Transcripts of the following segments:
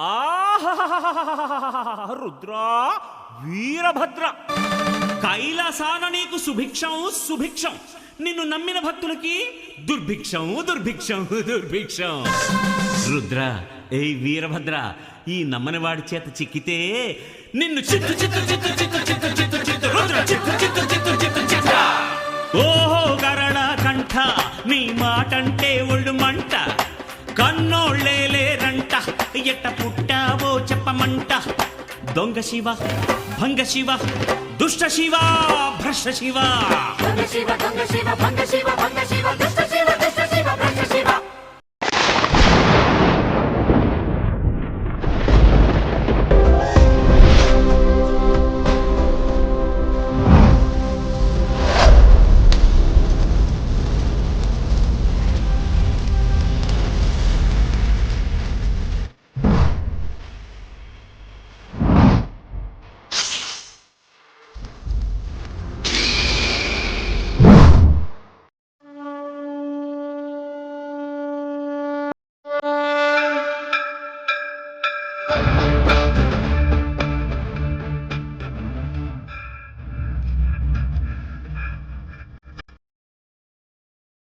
ఆహా రుద్రా వీరభద్ర కైలాసాన నీకు సుభిక్షం సుభిక్షం నిన్ను నమ్మిన భక్తులకి దుర్భిక్షం దుర్భిక్షం దుర్భిక్షం రుద్ర ఏ వీరభద్ర ఈ నమ్మని వాడి చేత చిక్కితే నిన్ను చిత్తు చిత్తు చిత్తు చిత్తు చిత్తు చిత్తు చిత్తు రుద్ర చిత్తు చిత్తు చిత్తు చిత్తు చిత్త ఓహో గరళ కంఠ నీ మాటంటే ఒళ్ళు మంట కన్నోళ్ళేలేరంట ఎట్ట పుట్టావో చెప్పమంట దొంగ శివ భంగ శివ దుష్ట శివ భ్రష్ట శివ దొంగ శివ దొంగ శివ భంగ శివ భంగ శివ దుష్ట శివ దుష్ట శివ భ్రష్ట శివ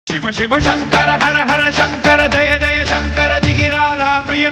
शिव शिव शंकर हर हर शंकर जय जय शंकर दिगिराला प्रिय